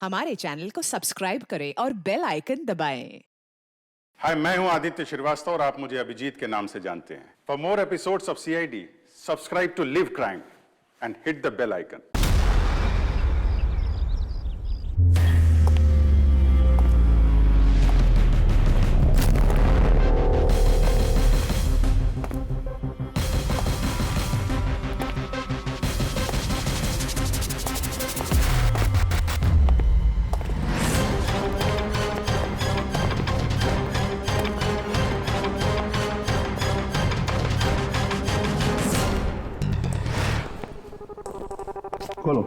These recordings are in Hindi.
हमारे चैनल को सब्सक्राइब करें और बेल आइकन दबाएं। हाय, मैं हूं आदित्य श्रीवास्तव और आप मुझे अभिजीत के नाम से जानते हैं। For more episodes of CID, subscribe to live crime and hit the bell icon. खोलो।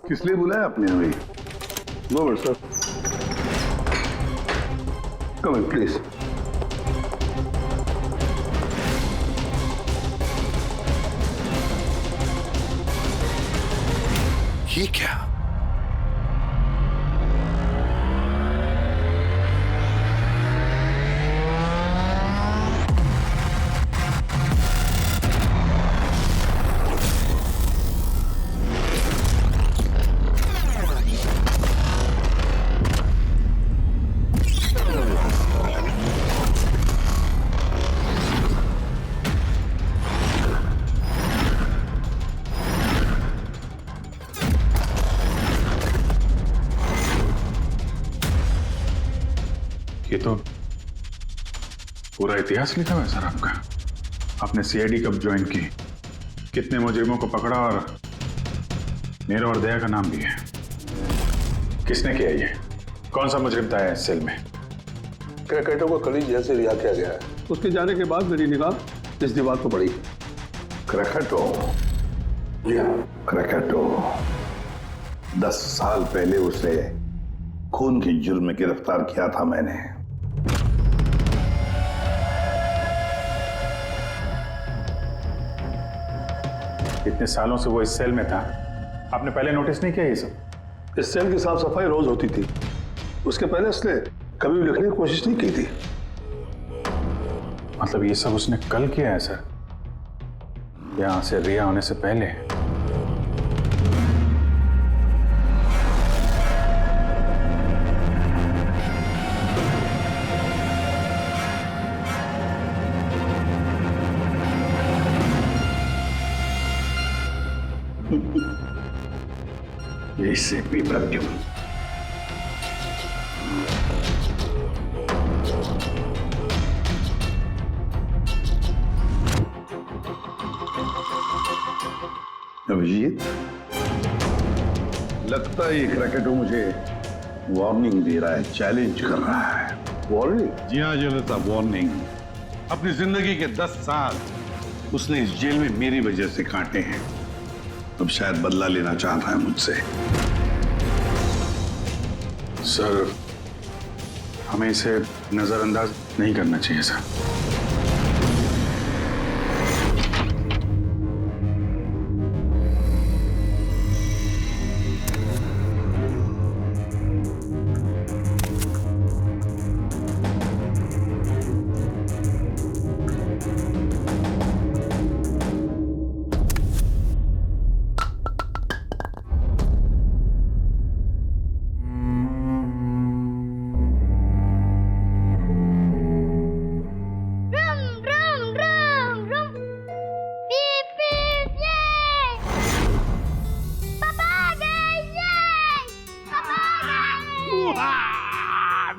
किस लिए बुलाया आपने हमें? No but sir, come in please. ये क्या? ये तो पूरा इतिहास लिखा हुआ है सर आपका। आपने सीआईडी कब ज्वाइन की, कितने मुजरिमों को पकड़ा और मेरा और दया का नाम भी है। किसने किया ये? कौन सा मुजरिम था इस सेल में? क्रैकेटो को कल जेल से रिहा किया गया है। उसके जाने के बाद मेरी निगाह इस दीवार को पड़ी। क्रैकेटो, जी हाँ, क्रैकेटो 10 साल पहले उसे खून के जुर्म में गिरफ्तार किया था मैंने। इतने सालों से वो इस सेल में था, आपने पहले नोटिस नहीं किया ये सब? इस सेल की साफ सफाई रोज होती थी। उसके पहले उसने कभी भी लिखने की कोशिश नहीं की थी। मतलब ये सब उसने कल किया है सर, यहां से रिहा होने से पहले? इससे पेपर क्यों? अभिजीत, लगता है ये क्रैकेटो मुझे वार्निंग दे रहा है, चैलेंज कर रहा है। वार्निंग? जी हाँ जनता, वार्निंग। अपनी जिंदगी के 10 साल उसने इस जेल में मेरी वजह से काटे हैं। अब शायद बदला लेना चाह रहा है मुझसे। सर, हमें इसे नजरअंदाज नहीं करना चाहिए सर।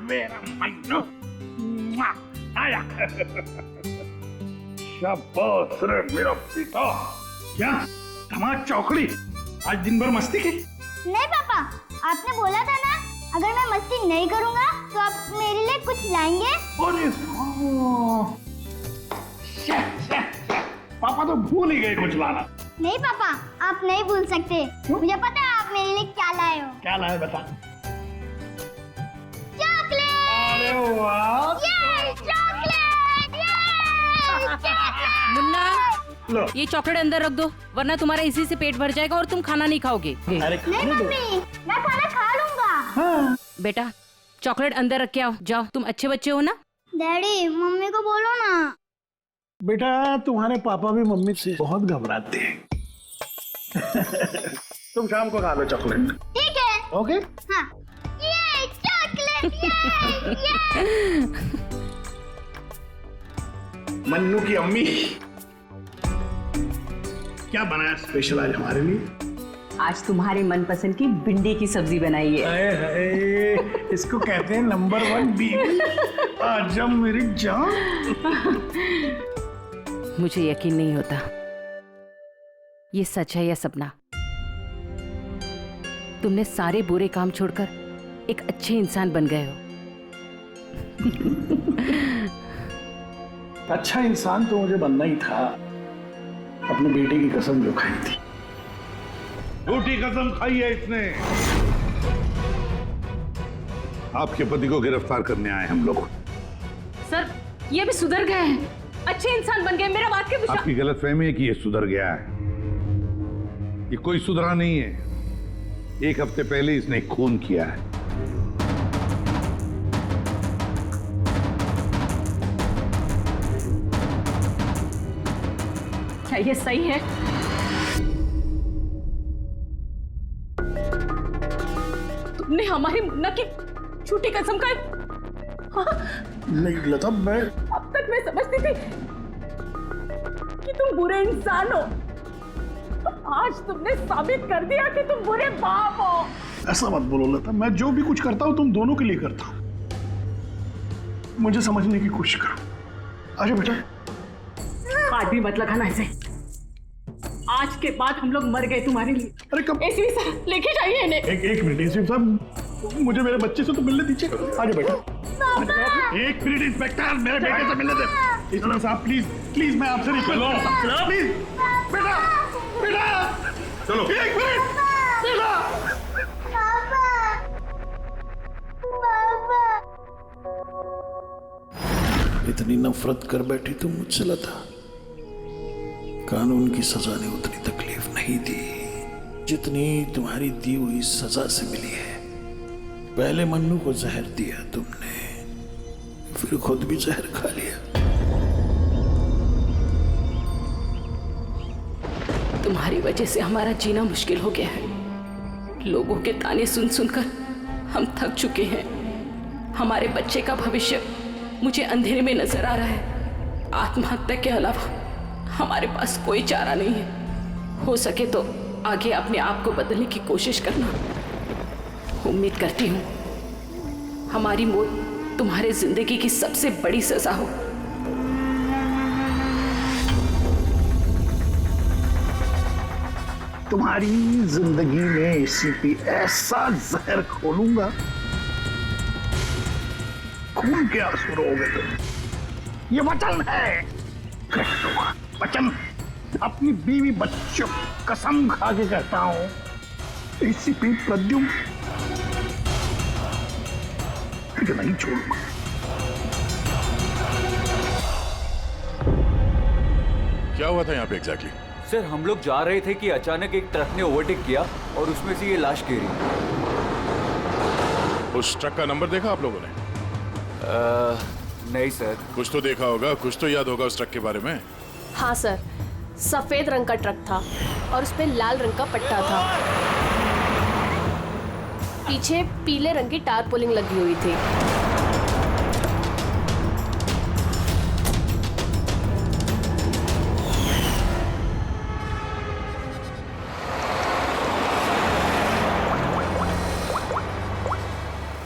मेरा मन्नू आया। शाबाश रे मेरा बेटा। क्या धमाल चौकड़ी, आज दिन भर मस्ती की? नहीं पापा, आपने बोला था ना अगर मैं मस्ती नहीं करूंगा तो आप मेरे लिए कुछ लाएंगे। अरे पापा तो भूल ही गए कुछ लाना। नहीं पापा, आप नहीं भूल सकते। मुझे पता है आप मेरे लिए क्या लाए हो। क्या लाए बता। चॉकलेट। अरे वाह, ये चॉकलेट, मुन्ना, लो। ये चॉकलेट अंदर रख दो, वरना तुम्हारा इसी से पेट भर जाएगा और तुम खाना नहीं खाओगे। अरे नहीं मम्मी, मैं खाना खा लूंगा। बेटा, चॉकलेट अंदर रख के आओ। जाओ, तुम अच्छे बच्चे हो ना। डैडी, मम्मी को बोलो ना। बेटा, तुम्हारे पापा भी मम्मी से बहुत घबराते हैं। तुम शाम को खा लो चॉकलेट। ठीक है। ओके। हाँ। ये चॉकलेट ये। मन्नू की अम्मी क्या बनाया स्पेशल आज हमारे लिए? आज तुम्हारे मनपसंद की भिंडी की सब्जी बनाई है। हाय हाय, इसको कहते हैं नंबर 1 बीवी। आजा मेरी जान। मुझे यकीन नहीं होता ये सच है या सपना। तुमने सारे बुरे काम छोड़कर एक अच्छे इंसान बन गए हो। अच्छा इंसान तो मुझे बनना ही था, अपने बेटे की कसम जो खाई थी। झूठी कसम खाई है इसने। आपके पति को गिरफ्तार करने आए हम लोग। सर ये भी सुधर गए हैं, अच्छे इंसान बन गए। मेरा बात के विश्वास। आपकी गलतफहमी है कि ये सुधर गया है। ये कोई सुधरा नहीं है। 1 हफ्ते पहले इसने खून किया है। क्या ये सही है? तुमने हमारी मुन्ना की झूठी कसम खाई। हाँ, नहीं लता, मैं अब तक मैं समझती थी कि तुम बुरे इंसान हो। आज तुमने साबित कर दिया कि तुम बुरे बाप हो। ऐसा मत बोलो लता, मैं जो भी कुछ करता हूं तुम दोनों के लिए करता हूं। मुझे समझने की कोशिश करो। आजा बेटा। हाथ भी मत लगाना ऐसे। आज के बाद हम लोग मर गए तुम्हारे लिए। अरे कब? एसपी साहब लेके जाइए इन्हें। एक मिनट एसपी साहब, मुझे मेरे बच्चे से तो मिलने दीजिए। आजा बेटा। एक मिनट इंस्पेक्टर, मेरे बेटे से मिलने दे। इंस्पेक्टर साहब प्लीज मैं आपसे रिक्वेस्ट करता हूं। प्लीज बेटा चलो। एक मिनट बेटा। इतनी नफरत कर बैठी तुम मुझसे लता। कानून की सजा ने उतनी तकलीफ नहीं दी जितनी तुम्हारी दी हुई सजा से मिली है। पहले मन्नू को जहर दिया तुमने, फिर खुद भी जहर खा लिया। तुम्हारी वजह से हमारा जीना मुश्किल हो गया है। लोगों के ताने सुन सुनकर हम थक चुके हैं। हमारे बच्चे का भविष्य मुझे अंधेरे में नजर आ रहा है। आत्महत्या के अलावा हमारे पास कोई चारा नहीं है। हो सके तो आगे अपने आप को बदलने की कोशिश करना। उम्मीद करती हूँ हमारी मौत तुम्हारे जिंदगी की सबसे बड़ी सजा हो। तुम्हारी जिंदगी में एसीपी ऐसा जहर खोलूंगा, खून के आंसू रोगे तुम। ये वचन है, वचन। अपनी बीवी बच्चों कसम खा के कहता हूं, एसीपी प्रद्युम्न तुझे नहीं छोड़ूंगा। क्या हुआ था यहाँ पे एग्जैक्टली? सर हम लोग जा रहे थे कि अचानक एक ट्रक ने ओवरटेक किया और उसमें से ये लाश गिरी। उस ट्रक का नंबर देखा आप लोगों ने? नहीं सर। कुछ तो देखा होगा, कुछ तो याद होगा उस ट्रक के बारे में। हाँ सर, सफेद रंग का ट्रक था और उस पे लाल रंग का पट्टा था। पीछे पीले रंग की टारपोलिंग लगी हुई थी।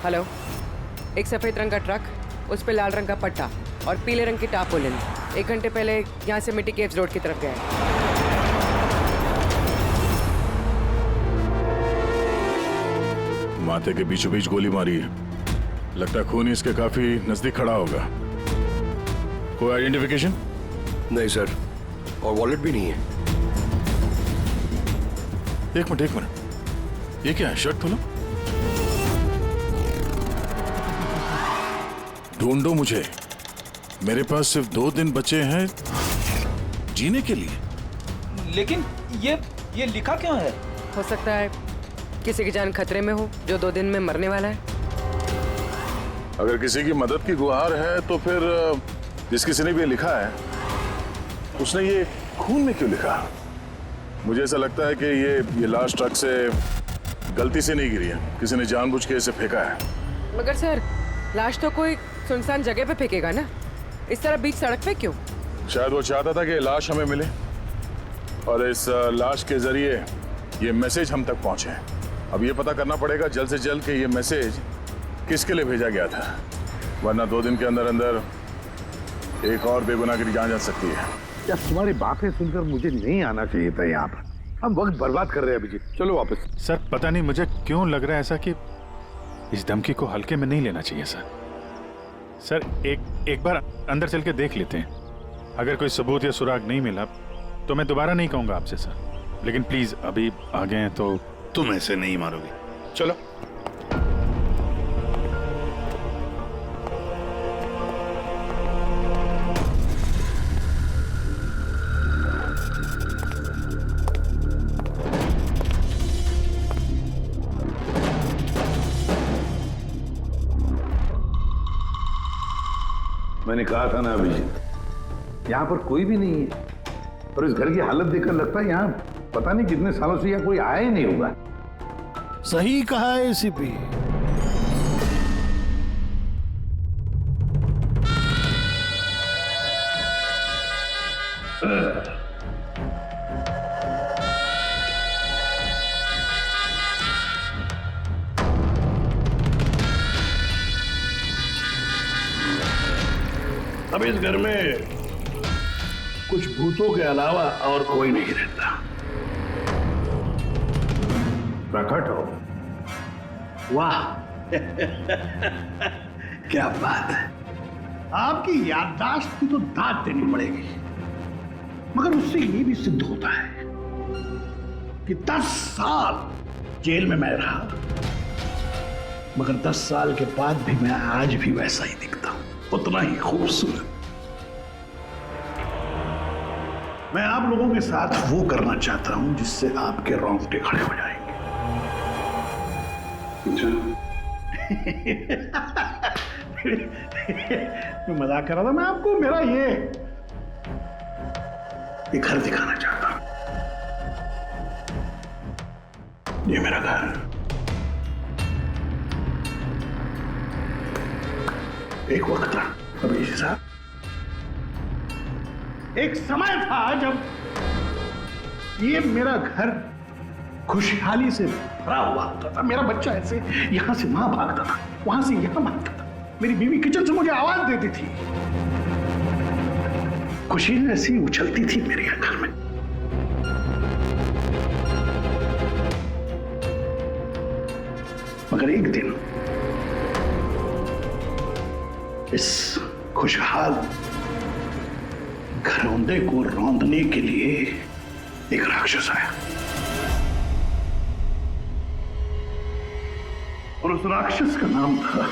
हेलो, एक सफेद रंग का ट्रक, उस पे लाल रंग का पट्टा और पीले रंग की टारपोलिन 1 घंटे पहले यहाँ से मिट्टी केव्स रोड की तरफ गए। माथे के बीचों बीच गोली मारी है। लगता है खून इसके काफी नजदीक खड़ा होगा। कोई आइडेंटिफिकेशन? नहीं सर, और वॉलेट भी नहीं है। एक मिनट, ये क्या है? शर्ट खोलो, ढूंढो मुझे। मेरे पास सिर्फ 2 दिन बचे हैं जीने के लिए। लेकिन ये लिखा क्यों है? हो सकता है किसी की जान खतरे में हो जो 2 दिन में मरने वाला है। अगर किसी की मदद की गुहार है तो फिर जिस किसी ने भी लिखा है उसने ये खून में क्यों लिखा? मुझे ऐसा लगता है कि ये लाश ट्रक से गलती से नहीं गिरी है, किसी ने जानबूझ के इसे फेंका है। मगर सर, लाश तो कोई सुनसान जगह पे फेंकेगा ना, इस तरह बीच सड़क पे क्यों? शायद वो चाहता था कि लाश हमें मिले और इस लाश के जरिए ये मैसेज हम तक पहुंचे। अब ये पता करना पड़ेगा जल्द से जल्द कि ये मैसेज किसके लिए भेजा गया था, वरना 2 दिन के अंदर अंदर एक और बेगुनाह की जान जा सकती है। यार तुम्हारी बातें सुनकर मुझे नहीं आना चाहिए था यहाँ पर। हम वक्त बर्बाद कर रहे हैं अभिजीत, चलो वापस। सर पता नहीं मुझे क्यों लग रहा है ऐसा कि इस धमकी को हल्के में नहीं लेना चाहिए सर। सर एक बार अंदर चल के देख लेते हैं, अगर कोई सबूत या सुराग नहीं मिला तो मैं दोबारा नहीं कहूंगा आपसे सर, लेकिन प्लीज अभी आ गए हैं तो। तुम ऐसे नहीं मारोगे, चलो। मैंने कहा था ना अभिजीत, यहाँ पर कोई भी नहीं है और इस घर की हालत देखकर लगता है यहाँ पता नहीं कितने सालों से यहाँ कोई आया ही नहीं होगा। सही कहा है एसीपी। अब इस घर में कुछ भूतों के अलावा और कोई नहीं रहता। प्रकट हो। वाह क्या बात है, आपकी याददाश्त की तो दाद देनी पड़ेगी, मगर उससे ये भी सिद्ध होता है कि 10 साल जेल में मैं रहा, मगर 10 साल के बाद भी मैं आज भी वैसा ही दिखता हूं, उतना ही खूबसूरत। मैं आप लोगों के साथ वो करना चाहता हूं जिससे आपके रोंगटे खड़े हो जाएंगे। मैं मजाक कर रहा था, मैं आपको मेरा ये घर दिखाना चाहता हूं। ये मेरा घर, एक वक्त था अभिजीत साहब, एक समय था जब ये मेरा घर खुशहाली से भरा हुआ होता था। मेरा बच्चा ऐसे यहां से वहां भागता था, वहां से यहां भागता था, मेरी बीवी किचन से मुझे आवाज देती थी, खुशी ऐसी उछलती थी मेरे घर में। मगर एक दिन इस खुशहाल घरौंदे को रौंदने के लिए एक राक्षस आया, और उस राक्षस का नाम था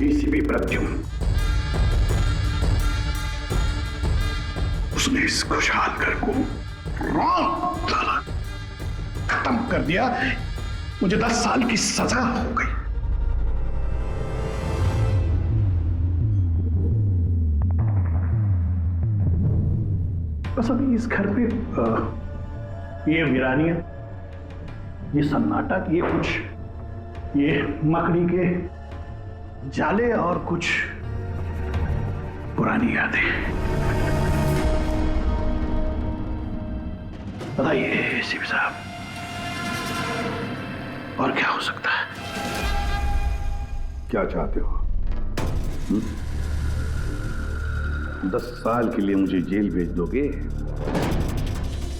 एसीपी प्रद्युम्न। उसने इस खुशहाल घर को रौंद डाला, खत्म कर दिया। मुझे 10 साल की सजा हो गई। बस अभी इस घर पे ये वीरानियां, ये सन्नाटा, ये कुछ ये मकड़ी के जाले और कुछ पुरानी यादें। बताइए सीपी साहब, और क्या हो सकता है? क्या चाहते हो? 10 साल के लिए मुझे जेल भेज दोगे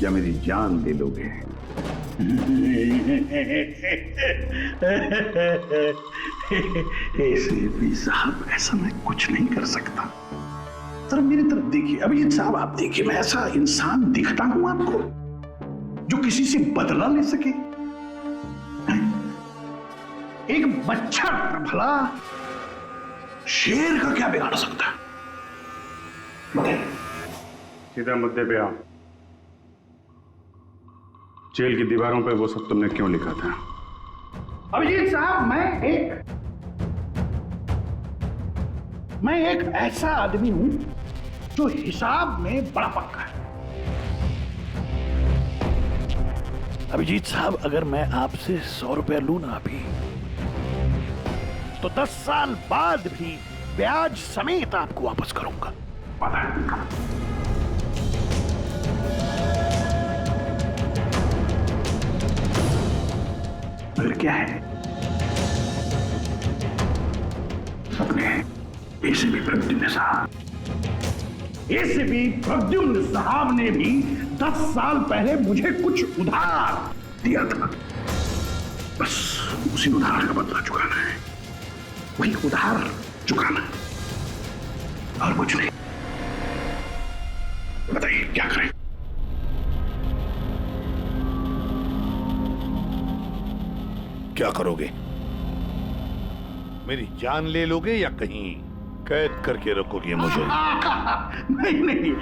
या मेरी जान ले लोगे? एसीपी साहब, ऐसा मैं कुछ नहीं कर सकता। जरा मेरी तरफ देखिए अभिजीत साहब, आप देखिए, मैं ऐसा इंसान दिखता हूं आपको जो किसी से बदला ले सके? एक बच्चा भला शेर का क्या बिगाड़ सकता है? सीधा मुद्दे पे आओ। जेल की दीवारों पे वो सब तुमने क्यों लिखा था? अभिजीत साहब, मैं एक ऐसा आदमी हूं जो हिसाब में बड़ा पक्का है। अभिजीत साहब, अगर मैं आपसे 100 रुपया लूं ना अभी, तो 10 साल बाद भी ब्याज समेत आपको वापस करूंगा। पता है? मगर क्या है, अपने एसीपी प्रद्युम्न साहब, एसीपी प्रद्युम्न साहब ने भी 10 साल पहले मुझे कुछ उधार दिया था। बस उसी उधार का बदला चुकाना है, वही उधार चुकाना है और कुछ नहीं। बताइए क्या करें? क्या करोगे? मेरी जान ले लोगे या कहीं कैद करके रखोगे मुझे? नहीं नहीं,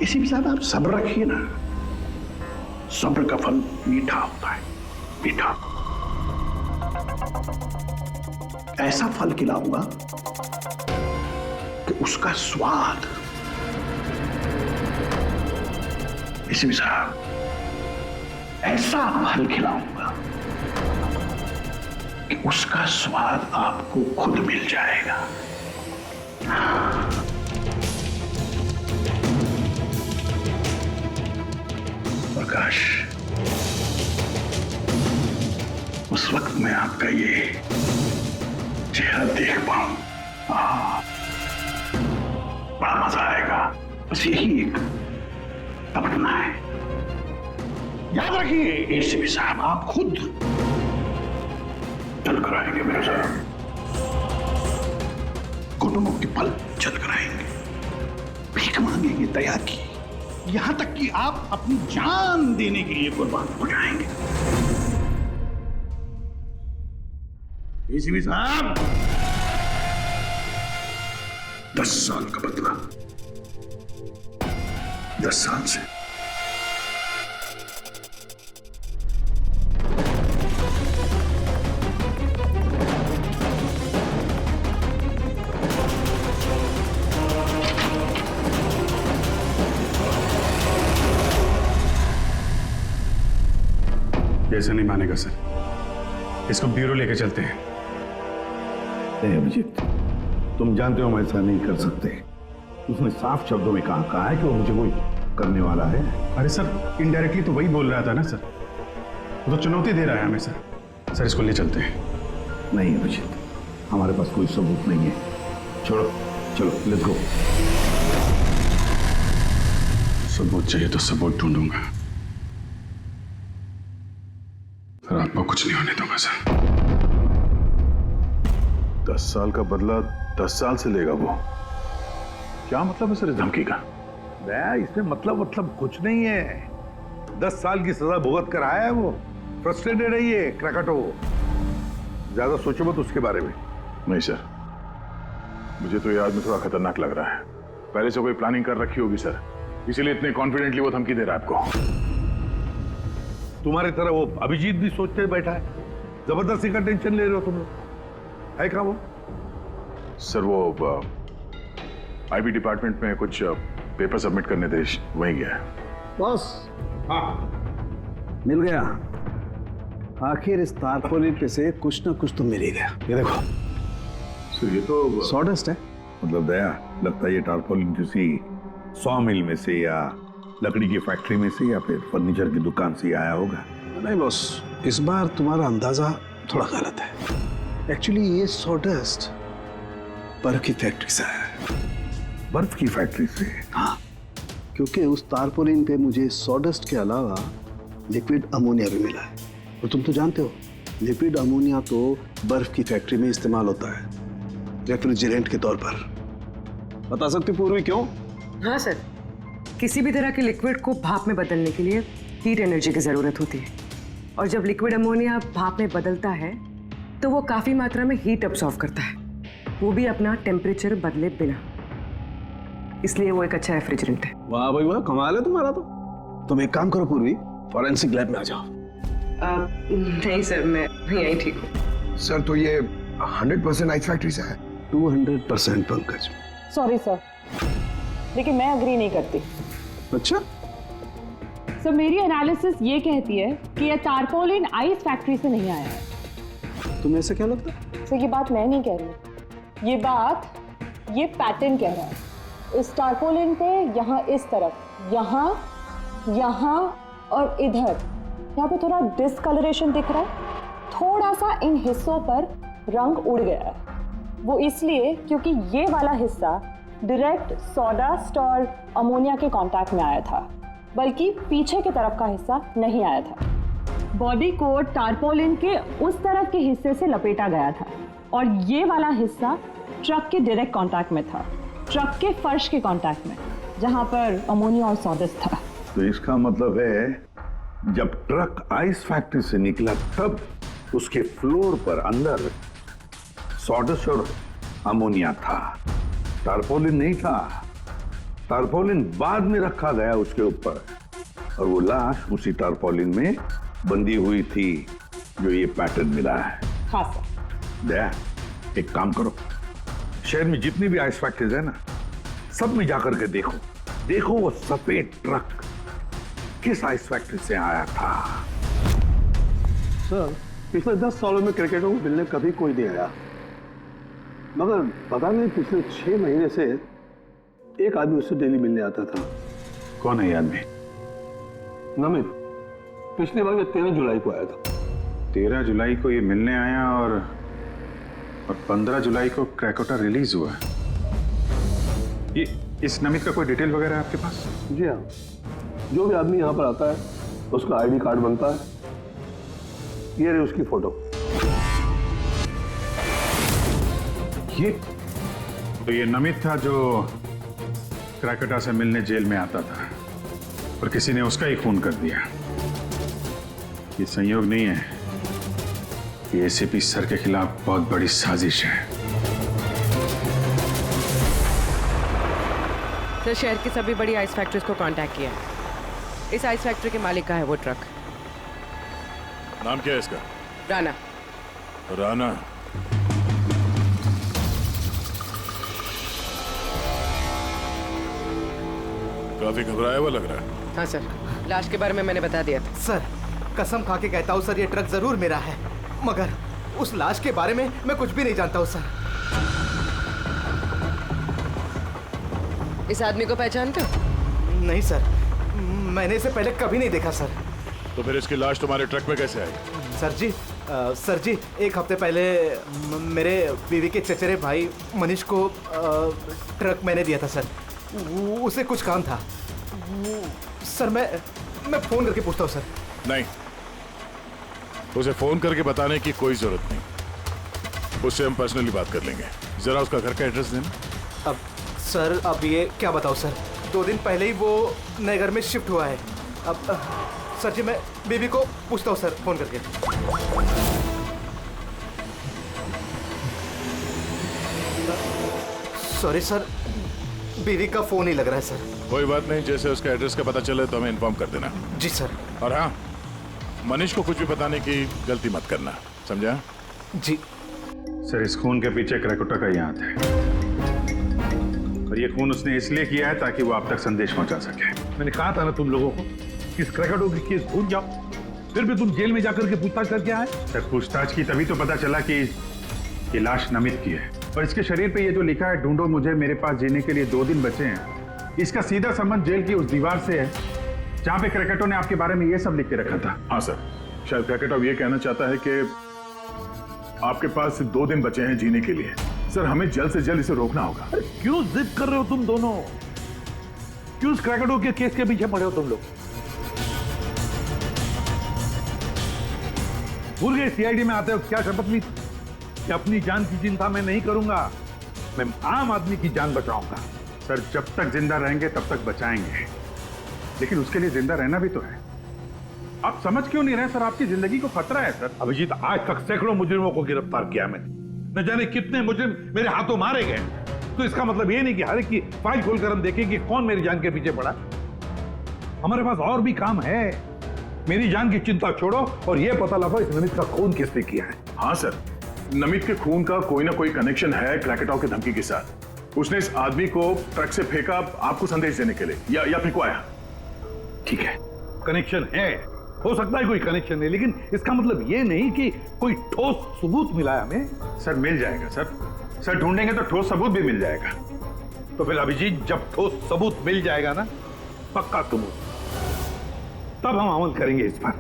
इसी साथ आप सब्र रखिए ना, सब्र का फल मीठा होता है, मीठा। ऐसा फल खिलाऊंगा कि उसका स्वाद, इसी साहब ऐसा फल खिलाऊंगा कि उसका स्वाद आपको खुद मिल जाएगा। प्रकाश, उस वक्त मैं आपका ये चेहरा देख पाऊं, बड़ा मजा आएगा। बस यही एक तमन्ना है। याद रखिए एसीपी साहब, आप खुद चल कर आएंगे मेरे साथ, घुटनों के पल चल कर आएंगे, भीख मांगेंगे दया की, यहां तक कि आप अपनी जान देने के लिए कुर्बान हो जाएंगे। एसीपी साहब, 10 साल का बदला, 10 साल से। ऐसा नहीं मानेगा सर, इसको ब्यूरो लेके चलते हैं। नहीं अभिजीत, तुम जानते हो हम ऐसा नहीं कर सकते। उसने साफ शब्दों में कहा है कि वो मुझे कोई करने वाला है। अरे सर, इनडायरेक्टली तो वही बोल रहा था ना सर, वो तो चुनौती दे रहा है हमें सर। सर इसको ले चलते हैं। नहीं अभिजीत, हमारे पास कोई सबूत नहीं है। छोड़ो, चलो लेट्स गो। सबूत चाहिए तो सबूत ढूंढूंगा, सर आपको कुछ नहीं होने दूंगा सर। 10 साल का बदला 10 साल से लेगा वो? क्या मतलब है सर इस धमकी का? इसमें मतलब कुछ नहीं है। 10 साल की सजा भुगत कर आया है वो। फ्रस्ट्रेटेड है ये क्रैकेटो। ज्यादा सोचो मत उसके बारे में। नहीं सर, मुझे तो ये आदमी थोड़ा खतरनाक लग रहा है। पहले से कोई प्लानिंग कर रखी होगी सर, इसीलिए इतने कॉन्फिडेंटली वो धमकी दे रहा है आपको। तुम्हारी तरह वो अभिजीत भी सोचते बैठा है। जबरदस्ती का टेंशन ले रहे हो तुम लोग। है क्या वो? सर वो आईबी डिपार्टमेंट में कुछ पेपर सबमिट करने थे, वहीं गया है। बॉस, मिल गया। आखिर इस तारपोलिन पे से कुछ ना कुछ तो मिल ही गया। ये देखो सर, ये तो सॉडस्ट है। मतलब दया, लगता है ये टारपोलिन किसी सॉ मिल में से या लकड़ी की फैक्ट्री में से या फिर फर्नीचर की दुकान से आया होगा। नहीं बॉस, इस बार तुम्हारा अंदाजा थोड़ा गलत है। एक्चुअली ये सॉडस्ट बर्फ की फैक्ट्री से है। बर्फ की फैक्ट्री से? हाँ, क्योंकि उस तारपोलिन पे मुझे सॉडस्ट के अलावा लिक्विड अमोनिया भी मिला है। और तुम तो जानते हो, लिक्विड अमोनिया तो बर्फ की फैक्ट्री में इस्तेमाल होता है रेफ्रिजरेंट के तौर पर। बता सकती पूर्वी क्यों? हाँ सर, किसी भी तरह के लिक्विड को भाप में बदलने के लिए हीट एनर्जी की ज़रूरत होती है, और जब लिक्विड अमोनिया भाप में बदलता है तो वो काफ़ी मात्रा में हीट अब्सॉर्ब करता है, वो भी अपना टेम्परेचर बदले बिना। इसलिए वो एक अच्छा रेफ्रिजरेंट है। वाह भाई वाह, कमाल है तुम्हारा तो। तुम एक काम करो पूर्वी, फॉरेंसिक लैब में आ जाओ। नहीं सर, मैं यहीं ठीक हूँ। सर तो ये 100% आइस फैक्ट्री से है? 200% पंकज। सॉरी सर, लेकिन मैं अग्री नहीं करती। अच्छा, सो मेरी एनालिसिस ये कहती है कि ये टारपोलिन आइस फैक्ट्री से नहीं आया है। तुम्हें ऐसा क्या लगता है? सर ये बात मैं नहीं कह रही, ये बात ये पैटर्न कह रहा है। इस टारपोलिन पे यहाँ इस तरफ, यहाँ, यहाँ और इधर, यहाँ पे थोड़ा डिसकलरेशन दिख रहा है। थोड़ा सा इन हिस्सों पर रंग उड़ गया है। वो इसलिए क्योंकि ये वाला हिस्सा डायरेक्ट सॉडस्ट और अमोनिया के कांटेक्ट में आया था, बल्कि पीछे की तरफ का हिस्सा नहीं आया था। बॉडी को टारपोलिन के उस तरफ के हिस्से से लपेटा गया था और ये वाला हिस्सा ट्रक के डायरेक्ट कांटेक्ट में था, ट्रक के फर्श के कांटेक्ट में, जहां पर अमोनिया और सॉडस्ट था। तो इसका मतलब है जब ट्रक आइस फैक्ट्री से निकला तब उसके फ्लोर पर अंदर सॉडस्ट और अमोनिया था, टारपोलिन नहीं था। टारपोलिन बाद में रखा गया उसके ऊपर और वो लाश उसी टारपोलिन में बंधी हुई थी जो ये पैटर्न मिला है। हाँ सर। दया, एक काम करो, शहर में जितनी भी आइस फैक्ट्रीज है ना, सब में जाकर के देखो, देखो वो सफेद ट्रक किस आइस फैक्ट्री से आया था। सर, पिछले 10 सालों में क्रिकेटरों को मिलने कभी कोई नहीं आया, मगर पता नहीं पिछले 6 महीने से एक आदमी उससे डेली मिलने आता था। कौन है ये आदमी? नमित। पिछली बार 13 जुलाई को आया था। 13 जुलाई को ये मिलने आया और 15 जुलाई को क्रैकोटा रिलीज हुआ। ये इस नमित का कोई डिटेल वगैरह है आपके पास? जी हाँ, जो भी आदमी यहाँ पर आता है उसका आईडी कार्ड बनता है। ये रही उसकी फोटो। ये नमित था जो क्रैकोटा से मिलने जेल में आता था और किसी ने उसका ही खून कर दिया। ये संयोग नहीं है, ये एसीपी सर के खिलाफ बहुत बड़ी साजिश है। सर, शहर की सभी बड़ी आइस फैक्ट्रीज को कांटेक्ट किया है। इस आइस फैक्ट्री के मालिक का है वो ट्रक। नाम क्या है इसका? राणा। राणा। काफी घबराया हुआ लग रहा है। हाँ सर, लाश के बारे में मैंने बता दिया था। सर, कसम खा के कहता हूँ सर, ये ट्रक जरूर मेरा है, मगर उस लाश के बारे में मैं कुछ भी नहीं जानता हूँ सर। इस आदमी को पहचानते हो? नहीं सर, मैंने इसे पहले कभी नहीं देखा सर। तो फिर इसकी लाश तुम्हारे ट्रक में कैसे आई? सर जी, एक हफ्ते पहले मेरे बीवी के चचेरे भाई मनीष को ट्रक मैंने दिया था सर। उसे कुछ काम था सर। मैं फोन करके पूछता हूँ सर। नहीं, उसे फोन करके बताने की कोई जरूरत नहीं, उससे हम पर्सनली बात कर लेंगे। जरा उसका घर का एड्रेस देना। अब सर, अब ये क्या बताऊँ सर, 2 दिन पहले ही वो नए घर में शिफ्ट हुआ है। अब सर जी, मैं बीबी को पूछता हूँ सर फोन करके। सॉरी सर, बीवी का फोन ही लग रहा है सर। कोई बात नहीं, जैसे उसका एड्रेस का पता चले तो हमें इन्फॉर्म कर देना। जी सर। और हाँ, मनीष को कुछ भी बताने की गलती मत करना, समझा? जी सर, इस खून के पीछे क्रैकोटा का ही हाथ है और ये खून उसने इसलिए किया है ताकि वो आप तक संदेश पहुंचा सके। मैंने कहा था ना तुम लोगों को, इस क्रैकोटा की केस भूल जाओ, फिर भी तुम जेल में जाकर के पूछताछ करके आए। सर, पूछताछ की तभी तो पता चला कि ये लाश नमित की है और इसके शरीर पे ये जो लिखा है, ढूंढो मुझे, मेरे पास जीने के लिए 2 दिन बचे हैं, इसका सीधा संबंध जेल की उस दीवार से है जहां पे क्रैकेटो ने आपके बारे में ये सब लिख के रखा था। हाँ सर, शायद क्रैकेटो ये कहना चाहता है कि आपके पास 2 दिन बचे हैं जीने के लिए। सर, हमें जल्द से जल्द इसे रोकना होगा। क्यों जिद कर रहे हो तुम दोनों? क्यों इस क्रैकेटो के केस के पीछे पड़े हो तुम लोग? भूल गए सीआईडी में आते हो क्या शपथ ली कि अपनी जान की चिंता मैं नहीं करूंगा, मैं आम आदमी की जान बचाऊंगा। सर, जब तक जिंदा रहेंगे तब तक बचाएंगे, लेकिन उसके लिए जिंदा रहना भी तो है। आप समझ क्यों नहीं रहे सर? आपकी जिंदगी को खतरा है सर। अभिजीत, आज तक सैकड़ों मुजरिमों को गिरफ्तार किया मैंने, न जाने कितने मुजरिम मेरे हाथों मारे गए। तो इसका मतलब ये नहीं कि हर एक की फाइल खोलकर हम देखें कि कौन मेरी जान के पीछे पड़ा। हमारे पास और भी काम है। मेरी जान की चिंता छोड़ो और यह पता लगाओ इस नमित का खून किसने किया है। हाँ सर, नमित के खून का कोई ना कोई कनेक्शन है क्रैकेटो की धमकी के साथ। उसने इस आदमी को ट्रक से फेंका आपको संदेश देने के लिए, या फिर को आया। ठीक है, कनेक्शन है, हो सकता है कोई कनेक्शन है, लेकिन इसका मतलब ये नहीं कि कोई ठोस सबूत मिला है हमें। सर मिल जाएगा सर, सर ढूंढेंगे तो ठोस सबूत भी मिल जाएगा। तो फिर अभिजीत, जब ठोस सबूत मिल जाएगा ना, पक्का सबूत, तब हम अमल करेंगे इस पर,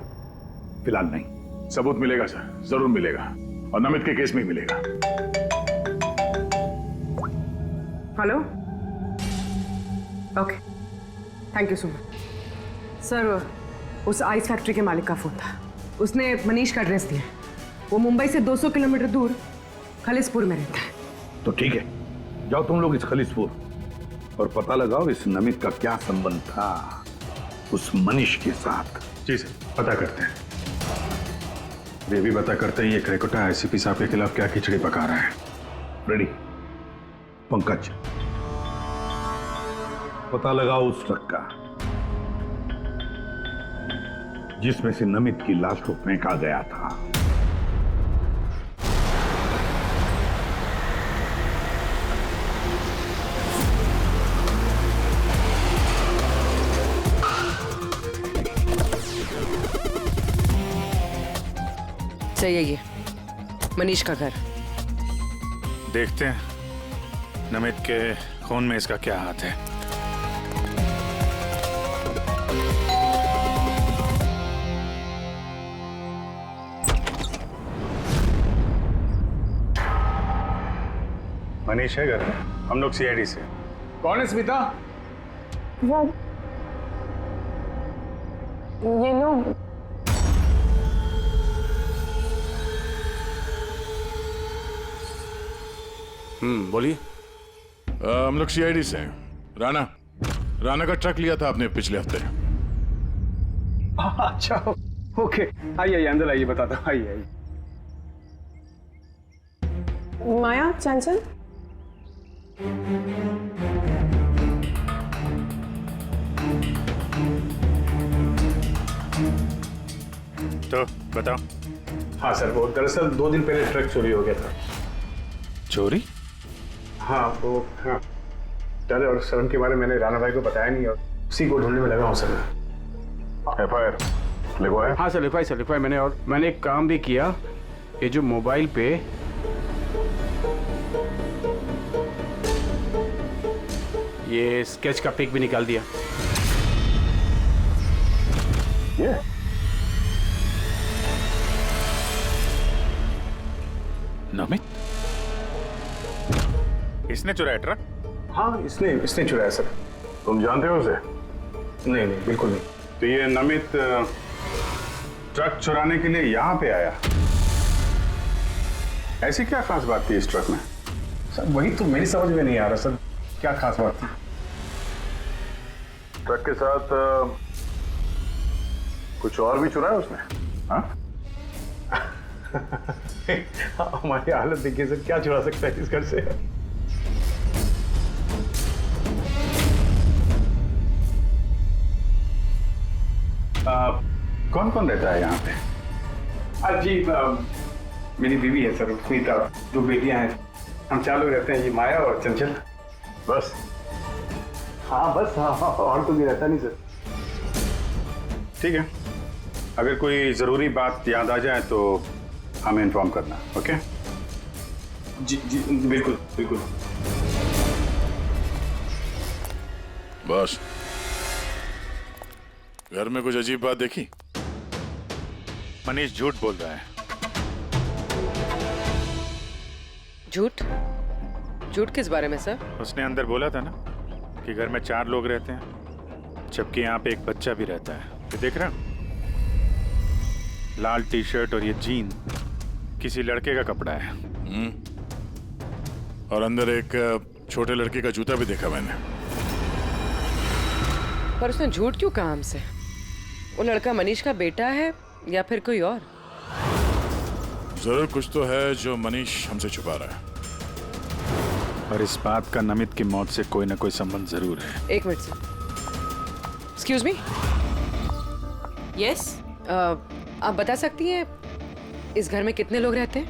फिलहाल नहीं। सबूत मिलेगा सर, जरूर मिलेगा, और नमित के केस में ही मिलेगा। Hello, okay, thank you so much. Sir, उस आइस फैक्ट्री के मालिक का फोन था, उसने मनीष का एड्रेस दिया। वो मुंबई से 200 किलोमीटर दूर खलिसपुर में रहता है। तो ठीक है, जाओ तुम लोग इस खलिसपुर और पता लगाओ इस नमित का क्या संबंध था उस मनीष के साथ। जी सर, पता करते हैं। वे भी पता करते हैं ये क्रेकोटा आईसीपी साहब के खिलाफ क्या खिचड़ी पका रहा है। रेडी? पंकज, पता लगाओ उस ट्रक का जिसमें से नमित की लाश को फेंका गया था। सही है, ये मनीष का घर। देखते हैं नमित के खून में इसका क्या हाथ है। मनीष है घर में, हम लोग सीआईडी से। कौन है स्मिता? ये लोग बोलिए। हम लोग सीआईडी से हैं। राणा का ट्रक लिया था आपने पिछले हफ्ते। अच्छा, ओके, आइए अंदर आइए, बताता हूँ, आइए। माया, चंचल, तो बताओ। हाँ सर, वो दरअसल 2 दिन पहले ट्रक चोरी हो गया था। चोरी? हाँ, वो हाँ डर और शर्म के बारे में मैंने राणा भाई को बताया नहीं और उसी को ढूंढने में लगा हूँ सर। एफआईआर लिखवाया? हाँ सर, लिखवाया मैंने, और मैंने एक काम भी किया। ये जो मोबाइल पे ये स्केच का पिक भी निकाल दिया। ये नमित इसने चुराया ट्रक? हाँ, इसने चुराया सर। तुम जानते हो उसे? नहीं, बिल्कुल नहीं। तो ये नमित ट्रक चुराने के लिए यहाँ पे आया? ऐसी क्या खास बात थी इस ट्रक में? सर वही तो मेरी समझ में नहीं आ रहा सर, क्या खास बात थी? ट्रक के साथ कुछ और भी चुराया उसने? हाँ? हमारी हालत देखिए सर, क्या चुरा सकता है इस घर से? कौन कौन रहता है यहाँ पे? जी, मेरी बीवी है सर, स्मिता, 2 बेटियां हैं। हम 4 लोग रहते हैं, ये माया और चंचल। बस? हाँ बस, हाँ, और तो भी रहता नहीं सर। ठीक है, अगर कोई जरूरी बात याद आ जाए तो हमें इन्फॉर्म करना। ओके? जी, बिल्कुल। बस, घर में कुछ अजीब बात देखी? मनीष झूठ बोल रहा है। झूठ किस बारे में सर? उसने अंदर बोला था ना कि घर में 4 लोग रहते हैं, जबकि यहाँ पे एक बच्चा भी रहता है। ये देख रहा? लाल टी-शर्ट और ये जीन किसी लड़के का कपड़ा है। और अंदर एक छोटे लड़के का जूता भी देखा मैंने। पर उसने झूठ क्यों कहा हमसे? वो लड़का मनीष का बेटा है या फिर कोई और? जरूर कुछ तो है जो मनीष हमसे छुपा रहा है। और इस बात का नमित की मौत से कोई ना कोई संबंध जरूर है। एक minute sir, excuse me. Yes, आप बता सकती हैं इस घर में कितने लोग रहते हैं?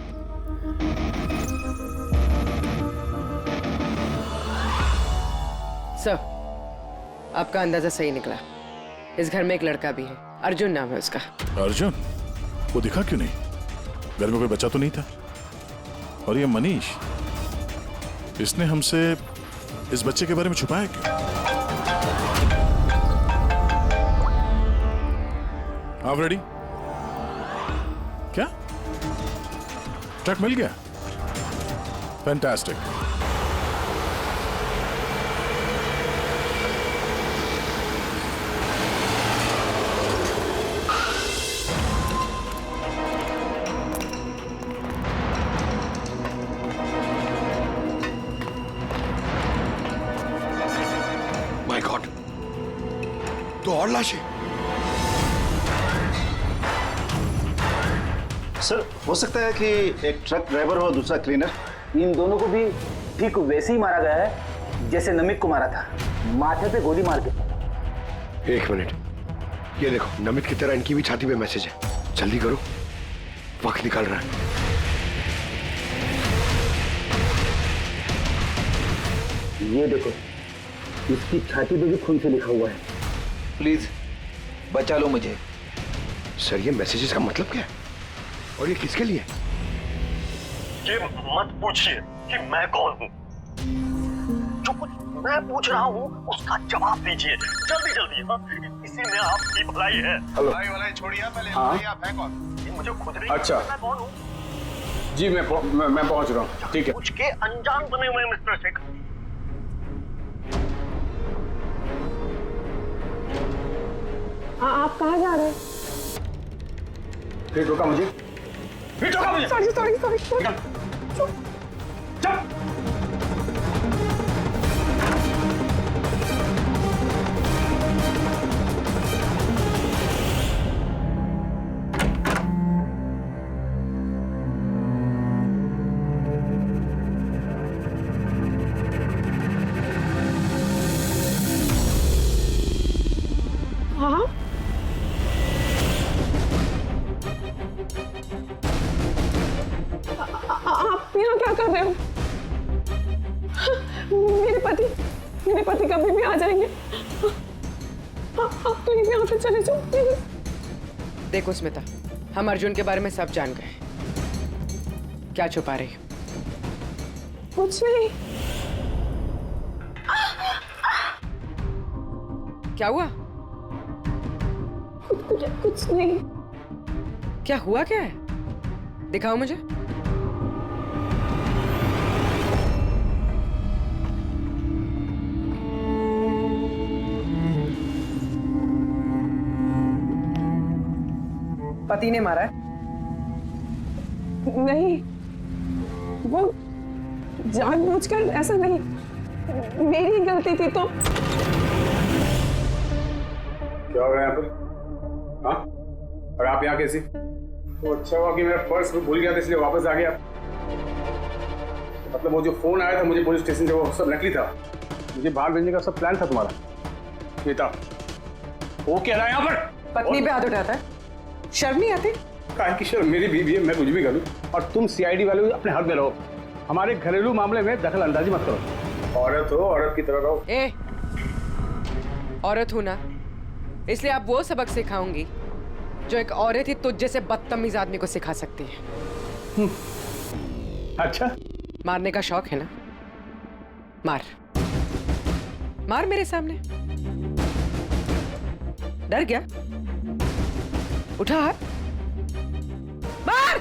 सर, आपका अंदाजा सही निकला। इस घर में एक लड़का भी है, अर्जुन नाम है उसका। अर्जुन? वो दिखा क्यों नहीं? घर में कोई बच्चा तो नहीं था? और ये मनीष, इसने हमसे इस बच्चे के बारे में छुपाया क्यों? आप रेडी? क्या? ट्रक मिल गया? फैंटास्टिक। माय गॉड, तो और लाशें। सर, हो सकता है कि एक ट्रक ड्राइवर और दूसरा क्लीनर। इन दोनों को भी ठीक वैसे ही मारा गया है जैसे नमित को मारा था, माथे पे गोली मार के। एक मिनट, ये देखो, नमित की तरह इनकी भी छाती पे मैसेज है। जल्दी करो, वक्त निकल रहा है। ये देखो, इसकी छाती पे भी खून से लिखा हुआ है। प्लीज बचा लो मुझे। सर, ये मैसेजेस का मतलब क्या है और ये किसके लिए? ये मत पूछिए कि मैं कौन हूँ। जो कुछ मैं पूछ रहा हूँ उसका जवाब दीजिए जल्दी जल्दी। हाँ, इसी में आपकी भलाई है। हेलो। भलाई छोड़िए, पहले हाँ? आप हैं कौन? ये मुझे खुद नहीं अच्छा। मैं कौन हूँ? जी मैं पहुंच रहा हूँ। ठीक है। कुछ के अनजान बने हुए हैं मिस्टर शेखर। आप कहाँ जा रहे हैं? फिर रोका मुझे। Sorry sorry sorry. चल। हाँ, आप यहाँ क्या कर रहे हो? मेरे पति कभी भी आ जाएंगे। आप प्लीज यहाँ से चले जाओ प्लीज। देखो स्मिता, हम अर्जुन के बारे में सब जान गए। क्या छुपा रही हो? कुछ नहीं। क्या हुआ? कुछ नहीं। क्या हुआ क्या है? दिखाओ मुझे। पति ने मारा है? नहीं, वो जानबूझकर ऐसा नहीं, मेरी गलती थी। तो क्या हो रहा है यहाँ पर? हाँ? और आप यहाँ कैसी? तो अच्छा हुआ कि मेरा पर्स भूल गया था इसलिए वापस आ गया। मतलब वो जो फोन आया था मुझे पुलिस स्टेशन से, वो सब नकली था। मुझे बाहर भेजने का सब प्लान था तुम्हारा। बेटा, वो कह रहा है यहाँ पर पत्नी पे हाथ उठाता है? शर्म नहीं आती? काहे की शर्म? मेरी बीवी है, मैं कुछ भी करूँ। और तुम सीआईडी वाले अपने हक में रहो। हमारे घरेलू मामले में दखल अंदाजी मत करो। औरत हो, औरत की तरह रहो। ए, औरत हूं ना, इसलिए आप वो सबक सिखाऊंगी जो एक औरत ही तुझ जैसे बदतमीज आदमी को सिखा सकती है। अच्छा, मारने का शौक है ना? मार मार मेरे सामने। डर गया? उठा हाथ, मार।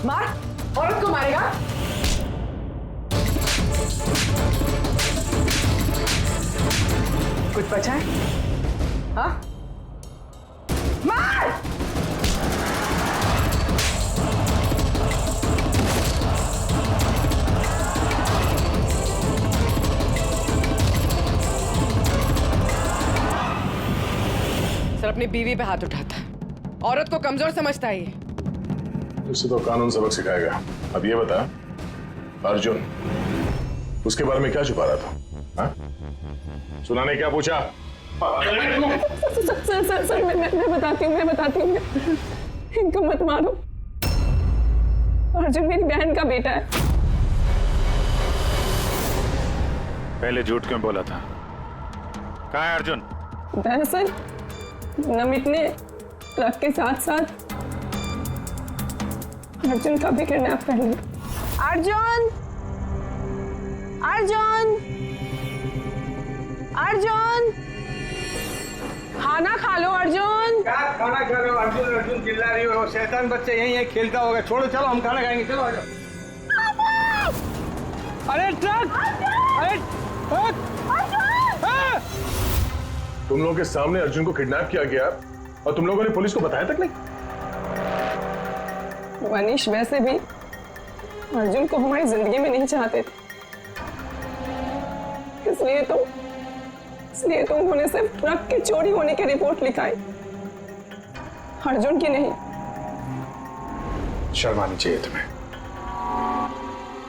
मार, औरत को मारेगा? कुछ बचा है? हाँ? मार! सर अपनी बीवी पे हाथ उठाता, औरत को कमजोर समझता है ये। उसे तो कानून सबक सिखाएगा। अब ये बता, अर्जुन उसके बारे में क्या छुपा रहा था? हाँ? सुनाने क्या पूछा? सर मैं बताती हूँ इनको मत मारो। अर्जुन मेरी बहन का बेटा है। पहले झूठ क्यों बोला था? कहाँ है अर्जुन? दरअसल नमित ने ट्रक के साथ साथ अर्जुन का भी किडनैप कर लिया। अर्जुन अर्जुन अर्जुन खाना खा लो अर्जुन। क्या खाना खा रहे हो? अर्जुन अर्जुन चिल्ला रही हो। शैतान बच्चा यही है, खेलता होगा। छोड़ो, चलो हम खाना खाएंगे। चलो आ जाओ। अरे ट्रक! अरे ट्रक! तुम लोगों के सामने अर्जुन को किडनैप किया गया और तुम लोगों ने पुलिस को बताया तक नहीं? मनीष वैसे भी अर्जुन को हमारी जिंदगी में नहीं चाहते थे, इसलिए तो उन्होंने सिर्फ ट्रक के चोरी होने की रिपोर्ट लिखाई, अर्जुन की नहीं। शर्म आनी चाहिए तुम्हें।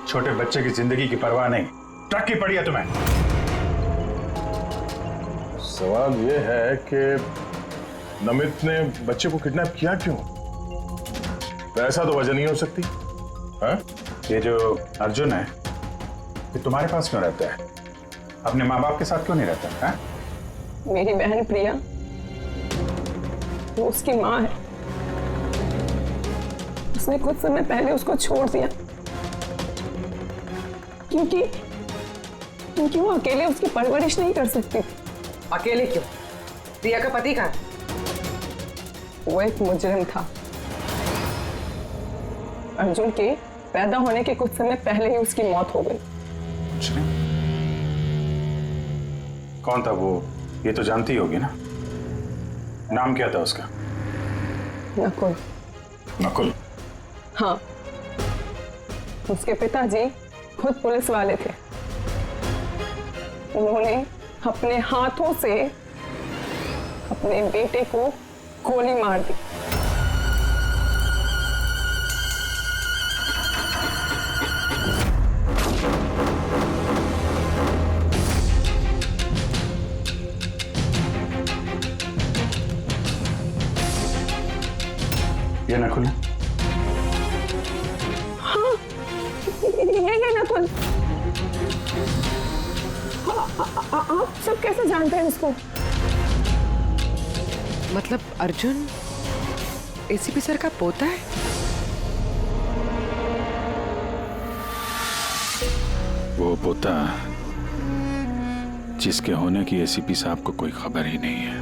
छोटे बच्चे की जिंदगी की परवाह नहीं, ट्रक की पड़ी है तुम्हें। सवाल ये है कि नमित ने बच्चे को किडनैप किया क्यों? ऐसा तो वजह नहीं हो सकती। हाँ? ये जो अर्जुन है ये तुम्हारे पास क्यों रहता है? अपने माँ बाप के साथ क्यों नहीं रहता है? मेरी बहन प्रिया वो उसकी माँ है, उसने कुछ समय पहले उसको छोड़ दिया क्योंकि वो अकेले उसकी परवरिश नहीं कर सकती थी। अकेले क्यों? प्रिया का पति कहाँ? वो एक मुजरिम था। अर्जुन के पैदा होने के कुछ समय पहले ही उसकी मौत हो गई। कौन था वो? ये तो जानती होगी ना। नाम क्या था उसका? नकुल। नकुल? हाँ, उसके पिताजी खुद पुलिस वाले थे। उन्होंने अपने हाथों से अपने बेटे को गोली मार दी। ये नकुल है? हाँ, ये नकुल। आप सब कैसे जानते हैं इसको? मतलब अर्जुन एसीपी सर का पोता है? वो पोता जिसके होने की एसीपी साहब को कोई खबर ही नहीं है।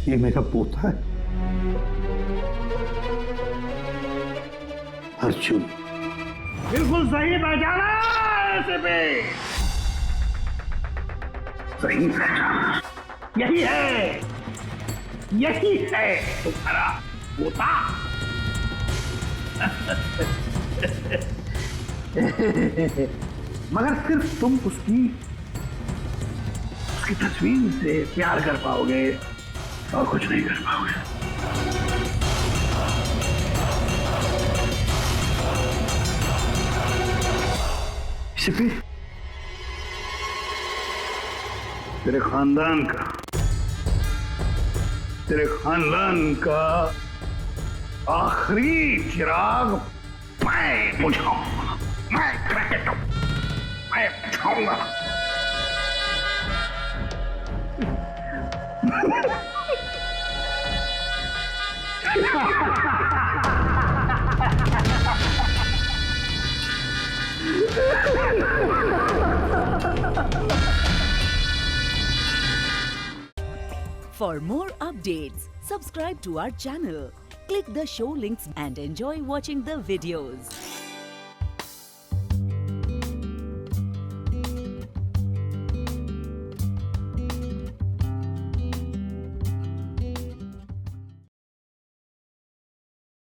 ये मेरा पोता है अर्जुन। बिल्कुल सही पहचाना एसीपी। सही पहचाना। यही है तुम्हारा पोता। मगर सिर्फ तुम उसकी तस्वीर से प्यार कर पाओगे और कुछ नहीं कर पाओगे। एसीपी, तेरे खानदान का आखिरी चिराग मैं बुझाऊंगा। मैं बुझाऊंगा। For more updates, subscribe to our channel, click the show links and enjoy watching the videos.